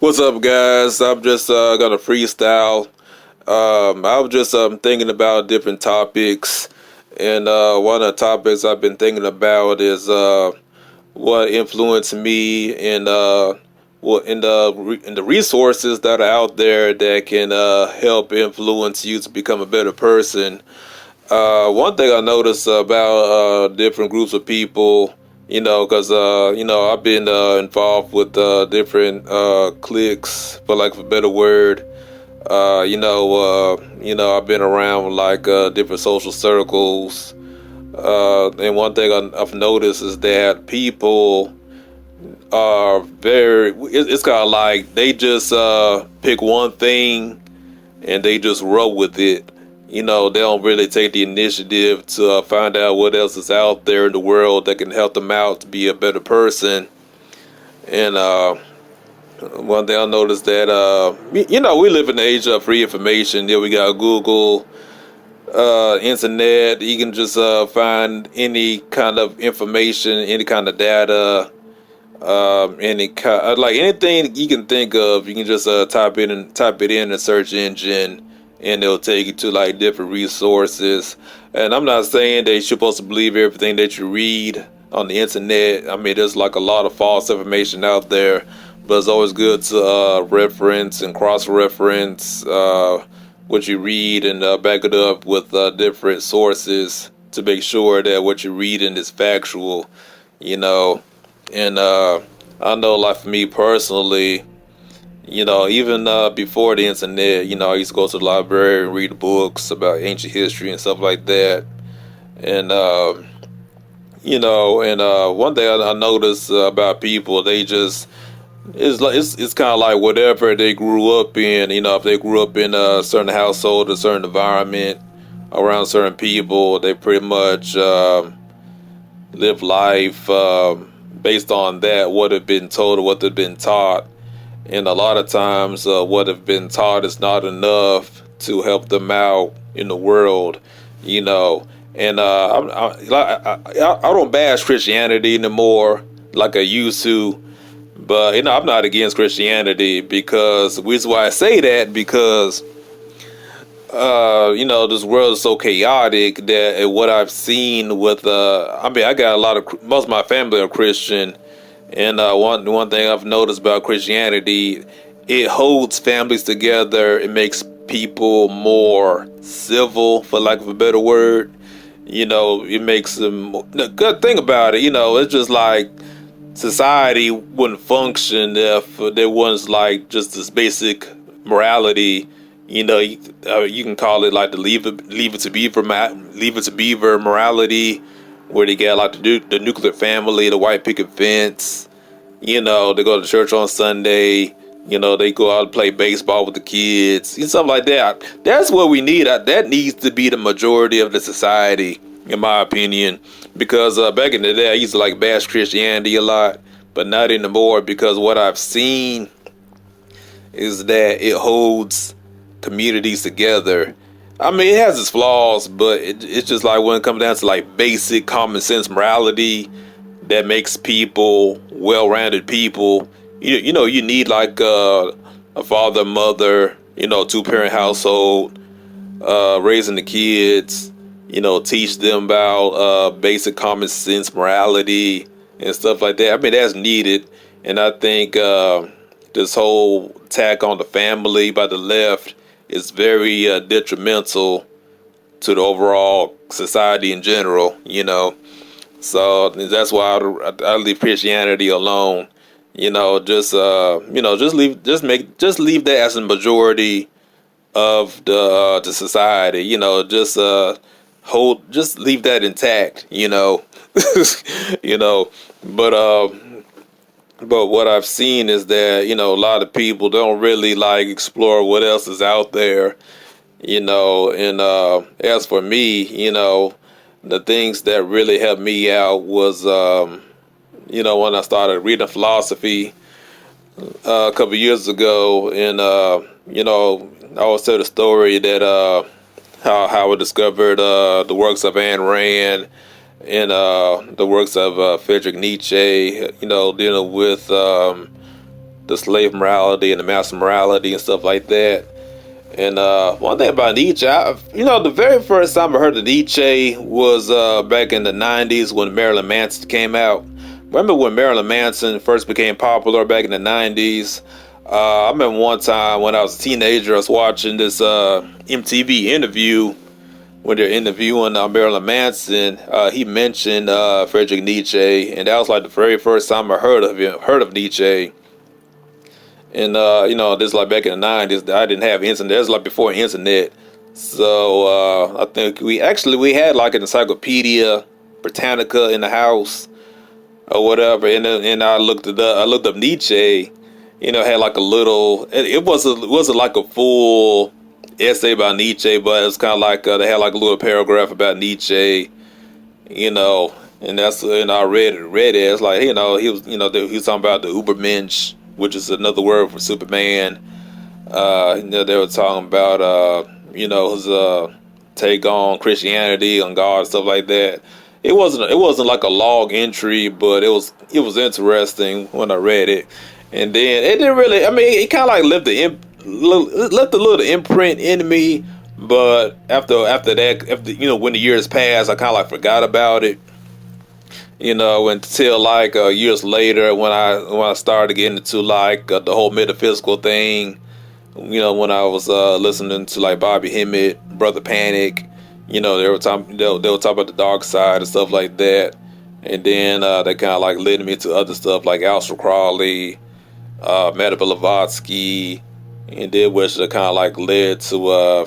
What's up, guys? I'm just gonna freestyle. I was just thinking about different topics, and one of the topics I've been thinking about is what influenced me and what in the resources that are out there that can help influence you to become a better person. One thing I noticed about different groups of people, because I've been involved with different cliques, for lack of a better word. I've been around like different social circles, and one thing I've noticed is that people are very. It's kind of like they just pick one thing and they just roll with it. They don't really take the initiative to find out what else is out there in the world that can help them out to be a better person. And one thing I noticed that, we live in the age of free information. We got Google, internet. You can just find any kind of information, any kind of data, any kind, like anything you can think of. You can just type it in a search engine, and it'll take you to like different resources. And I'm not saying that you're supposed to believe everything that you read on the internet. I mean, there's like a lot of false information out there, but it's always good to reference and cross-reference what you read and back it up with different sources to make sure that what you're reading is factual. You know, and I know, like for me personally, even before the internet, I used to go to the library and read books about ancient history and stuff like that. And one thing I noticed about people, they just it's kind of like whatever they grew up in. If they grew up in a certain household, a certain environment, around certain people, they pretty much live life based on that, what have been told or what they've been taught. And a lot of times, what have been taught is not enough to help them out in the world, And I don't bash Christianity anymore like I used to, but I'm not against Christianity because the reason why I say that because this world is so chaotic that what I've seen with I got most of my family are Christian. And one thing I've noticed about Christianity, it holds families together. It makes people more civil, for lack of a better word. It makes them. The good thing about it, it's just like society wouldn't function if there was like just this basic morality. You can call it like the leave it to beaver morality, where they got like the nuclear family, the white picket fence. They go to church on Sunday. They go out and play baseball with the kids and stuff like that. That's what we need. That needs to be the majority of the society, in my opinion. Because back in the day, I used to like bash Christianity a lot, but not anymore. Because what I've seen is that it holds communities together. I mean, it has its flaws, but it's just like when it comes down to like basic common sense morality that makes people well-rounded people. You need like a father, mother, two-parent household, raising the kids, teach them about basic common sense morality and stuff like that. I mean, that's needed. And I think this whole attack on the family by the left is very detrimental to the overall society in general, So that's why I leave Christianity alone. Just leave that as a majority of the society. Just leave that intact. you know. But what I've seen is that a lot of people don't really like explore what else is out there. And as for me, the things that really helped me out was when I started reading philosophy a couple years ago. And I always tell the story that how I discovered the works of Ayn Rand and the works of Friedrich Nietzsche, dealing with the slave morality and the master morality and stuff like that. And one thing about Nietzsche, the very first time I heard of Nietzsche was back in the 90s when Marilyn Manson came out. Remember when Marilyn Manson first became popular back in the 90s? I remember one time when I was a teenager, I was watching this MTV interview when they're interviewing Marilyn Manson. He mentioned Friedrich Nietzsche, and that was like the very first time I heard of Nietzsche. And this is like back in the 90s. I didn't have internet. That was like before internet. So I think we had like an Encyclopedia Britannica in the house or whatever. And I looked it up. I looked up Nietzsche. Had like a little. It wasn't like a full essay about Nietzsche, but it was kind of like they had like a little paragraph about Nietzsche. And that's I read it. It's like he was he was talking about the Ubermensch, which is another word for Superman. They were talking about his take on Christianity, on God, and stuff like that. It wasn't like a log entry, but it was interesting when I read it. And then it didn't really. I mean, it kind of like left a little imprint in me. But after that, when the years passed, I kind of like forgot about it. Until like years later when I started getting into like the whole metaphysical thing. When I was listening to like Bobby Hemmett, Brother Panic. They were talking about the dark side and stuff like that. And then they kind of like led me to other stuff like Aleister Crowley, Meta Blavatsky, and then which kind of like led to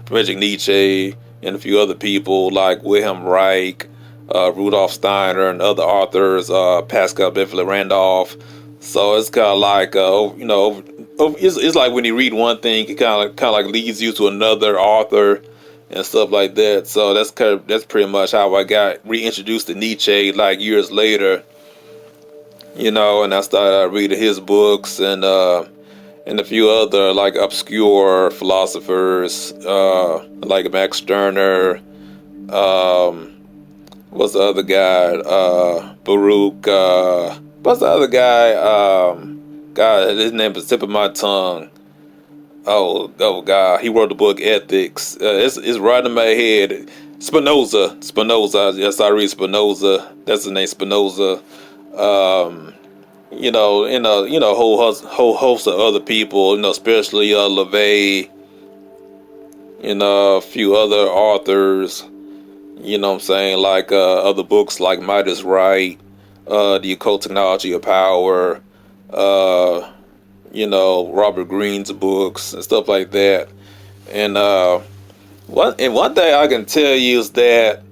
Friedrich Nietzsche and a few other people like Wilhelm Reich, Rudolf Steiner, and other authors, Pascal Beverly Randolph. So it's kind of like it's like when you read one thing, it kind of like leads you to another author and stuff like that. So that's pretty much how I got reintroduced to Nietzsche like years later. And I started reading his books and a few other like obscure philosophers like Max Stirner. What's the other guy? Baruch. What's the other guy? God, his name is tip of my tongue. Oh God, he wrote the book Ethics. It's right in my head. Spinoza. Yes, I read Spinoza. That's the name, Spinoza. Whole host of other people. Especially LaVey. A few other authors. What I'm saying? Like other books like Might is Right, The Occult Technology of Power, Robert Greene's books and stuff like that. And one thing I can tell you is that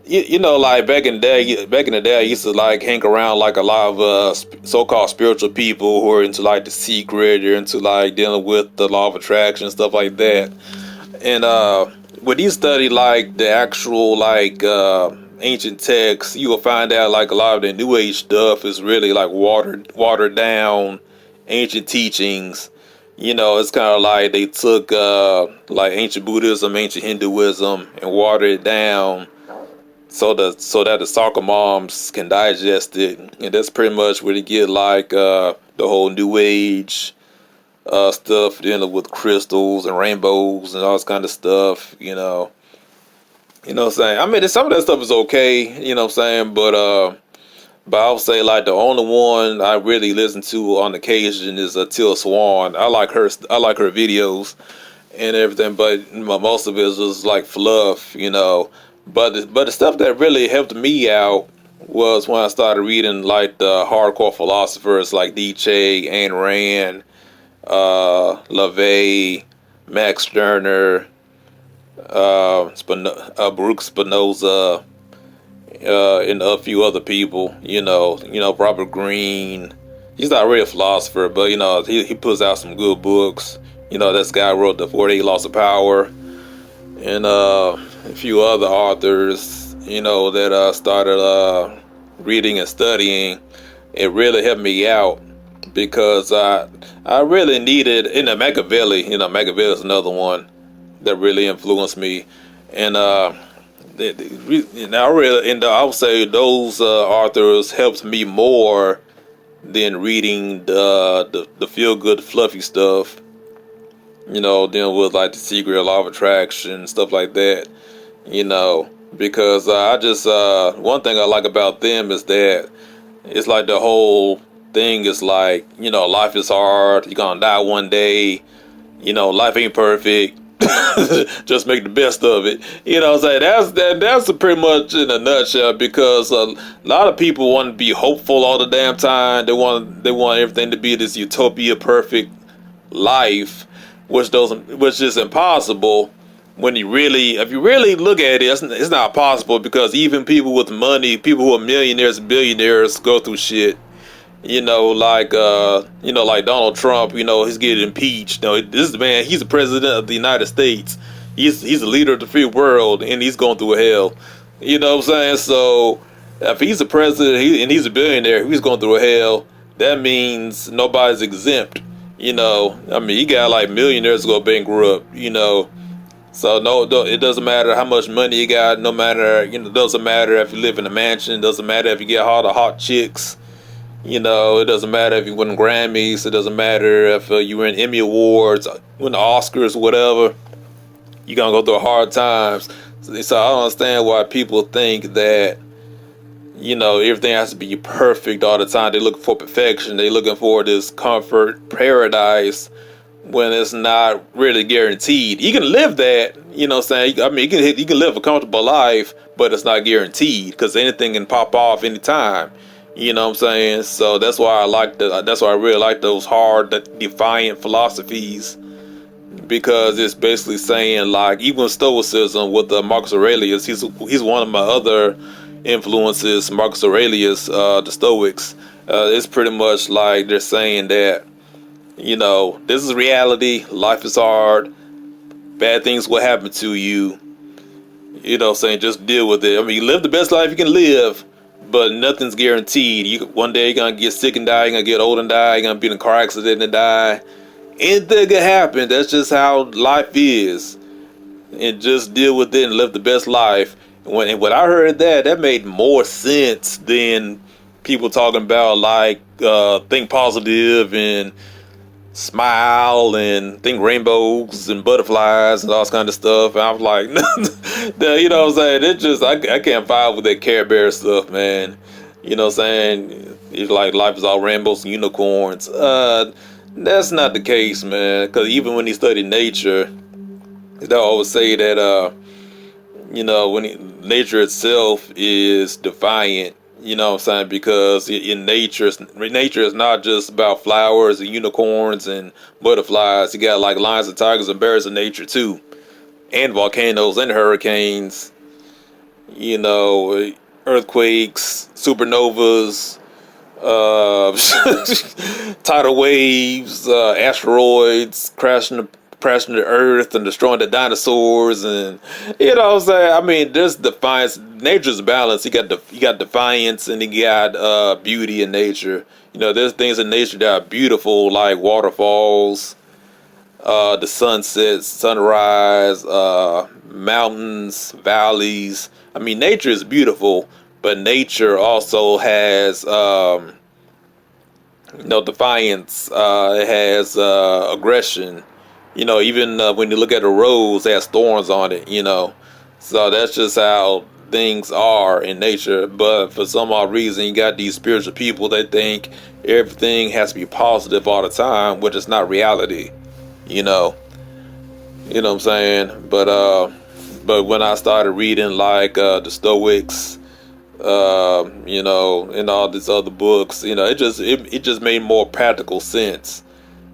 like back in the day, I used to like hang around like a lot of so-called spiritual people who are into like The Secret, or into like dealing with the law of attraction and stuff like that. And when you study like the actual like ancient texts, you will find out like a lot of the New Age stuff is really like watered down ancient teachings. It's kind of like they took like ancient Buddhism, ancient Hinduism, and watered it down so that the soccer moms can digest it. And that's pretty much where they get like the whole New Age stuff dealing with crystals and rainbows and all this kind of stuff. What I'm saying? I mean, some of that stuff is okay, what I'm saying, but I would say like the only one I really listen to on occasion is Till Swan. I like her videos and everything, but most of it is just like fluff. But the stuff that really helped me out was when I started reading like the hardcore philosophers like Nietzsche, Ayn Rand, LaVey, Max Stirner, Baruch Spinoza, and a few other people. Robert Greene. He's not really a philosopher, but he puts out some good books. This guy wrote The 48 Laws of Power, and a few other authors. That started reading and studying. It really helped me out because I really needed, Machiavelli. Machiavelli is another one that really influenced me, and I would say those authors helped me more than reading the feel good fluffy stuff. Dealing with like the secret law of attraction, stuff like that. Because I just one thing I like about them is that it's like the whole thing is like, life is hard. You're gonna die one day. Life ain't perfect. Just make the best of it. What I'm saying? That's pretty much in a nutshell, because a lot of people want to be hopeful all the damn time. They want everything to be this utopia perfect life, which is impossible. If you really look at it, it's not possible, because even people with money, people who are millionaires and billionaires, go through shit. Like Donald Trump, he's getting impeached. This is the man, he's the president of the United States. He's the leader of the free world, and he's going through hell. You know what I'm saying? So if he's a president and he's a billionaire, he's going through hell. That means nobody's exempt. You got like millionaires go bankrupt. So no, it doesn't matter how much money you got. No matter, it doesn't matter if you live in a mansion. It doesn't matter if you get all the hot chicks. It doesn't matter if you win Grammys. It doesn't matter if you win Emmy Awards, win the Oscars, whatever. You're going to go through hard times. So I don't understand why people think that, everything has to be perfect all the time. They're looking for perfection. They're looking for this comfort paradise when it's not really guaranteed. You can live that, you can live a comfortable life, but it's not guaranteed, because anything can pop off anytime. You know what I'm saying? So that's why I really like those hard, defiant philosophies, because it's basically saying, like, even Stoicism with Marcus Aurelius, he's one of my other influences, Marcus Aurelius, the Stoics. It's pretty much like they're saying that, this is reality, life is hard, bad things will happen to you, saying just deal with it. You live the best life you can live, but nothing's guaranteed. One day you're gonna get sick and die. You're gonna get old and die. You're gonna be in a car accident and die. Anything could happen. That's just how life is. And just deal with it and live the best life. When I heard that made more sense than people talking about, like, think positive and smile and think rainbows and butterflies and all this kind of stuff. And I was like, you know what I'm saying? It just, I can't vibe with that Care Bear stuff, man. You know what I'm saying? It's like life is all rainbows and unicorns. That's not the case, man. Because even when you study nature, they always say that, nature itself is defiant. You know what I'm saying? Because in nature is not just about flowers and unicorns and butterflies. You got like lions and tigers and bears in nature too. And volcanoes and hurricanes. Earthquakes, supernovas, tidal waves, asteroids crashing the earth and destroying the dinosaurs, and there's defiance. Nature's balance. You got defiance, and you got beauty in nature. There's things in nature that are beautiful, like waterfalls, the sunsets, sunrise, mountains, valleys. Nature is beautiful, but nature also has defiance. It has aggression. Even when you look at a rose, it has thorns on it, So that's just how things are in nature. But for some odd reason, you got these spiritual people that think everything has to be positive all the time, which is not reality, You know what I'm saying? But when I started reading like the Stoics, and all these other books, it just made more practical sense.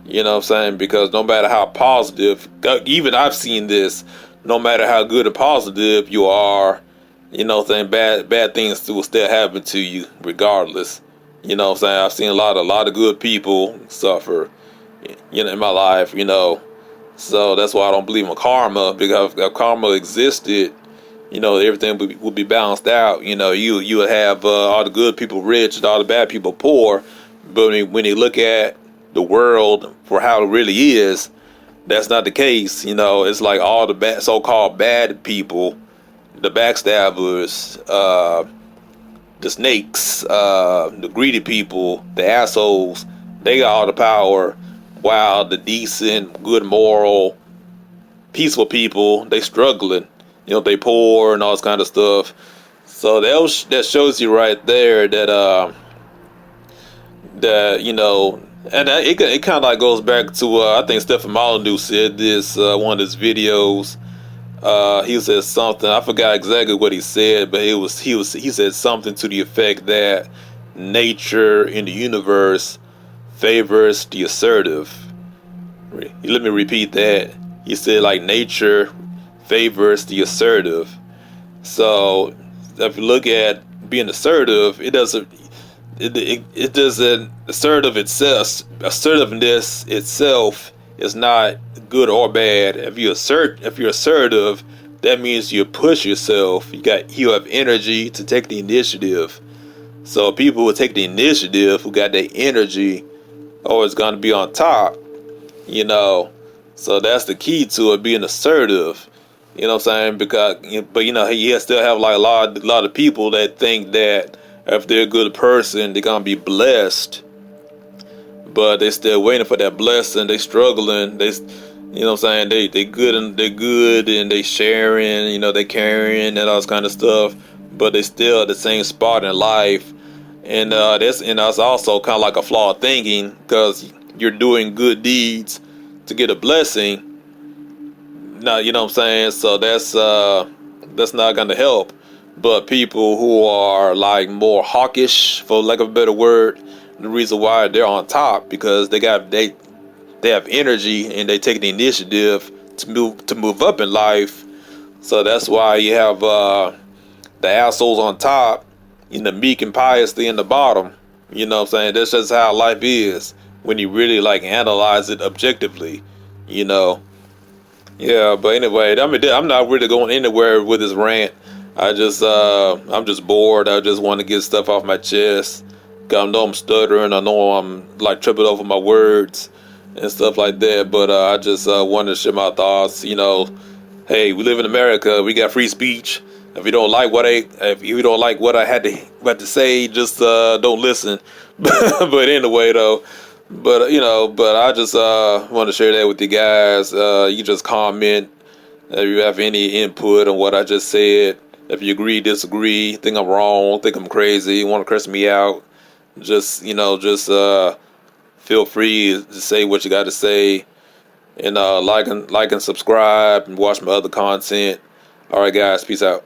You know what I'm saying? Because no matter how positive, even I've seen this, no matter how good and positive you are, bad things will still happen to you regardless. You know what I'm saying? I've seen a lot of good people suffer, in my life, So that's why I don't believe in karma, because if karma existed, everything would be balanced out. You would have all the good people rich and all the bad people poor. But when you look at the world for how it really is, that's not the case. It's like all the so-called bad people, the backstabbers, the snakes, the greedy people, the assholes, they got all the power, while the decent, good, moral, peaceful people, they struggling. They poor and all this kind of stuff. So that shows you right there that and it kind of like goes back to I think Stephen Molyneux said this one of his videos. He said something, I forgot exactly what he said, but he said something to the effect that nature in the universe favors the assertive. Let me repeat that. He said like nature favors the assertive. So if you look at being assertive, it doesn't assertiveness itself is not good or bad. If you're assertive, that means you push yourself. You have energy to take the initiative. So people who take the initiative, who got that energy, always gonna be on top. you know. So that's the key to it, being assertive. You know what I'm saying? But he still have like a lot of people that think that if they're a good person, they're gonna be blessed. But they still waiting for that blessing. They struggling. You know what I'm saying? They're good and they sharing. They carrying and all this kind of stuff. But they still at the same spot in life. And that's also kind of like a flawed thinking, because you're doing good deeds to get a blessing. Now, you know what I'm saying? So that's not gonna help. But people who are like more hawkish, for lack of a better word, the reason why they're on top, because they have energy and they take the initiative to move up in life. So that's why you have the assholes on top, meek and pious in the bottom. You know what I'm saying? That's just how life is when you really like analyze it objectively. You know. Yeah, but anyway, I'm not really going anywhere with this rant. I'm just bored. I just want to get stuff off my chest. 'Cause I know I'm stuttering. I know I'm like tripping over my words and stuff like that. But I just wanted to share my thoughts. Hey, we live in America. We got free speech. If you don't like what I had to say, just don't listen. But anyway, though. But I just want to share that with you guys. You just comment if you have any input on what I just said. If you agree, disagree, think I'm wrong, think I'm crazy, want to curse me out, just feel free to say what you got to say, and like and subscribe and watch my other content. All right, guys, peace out.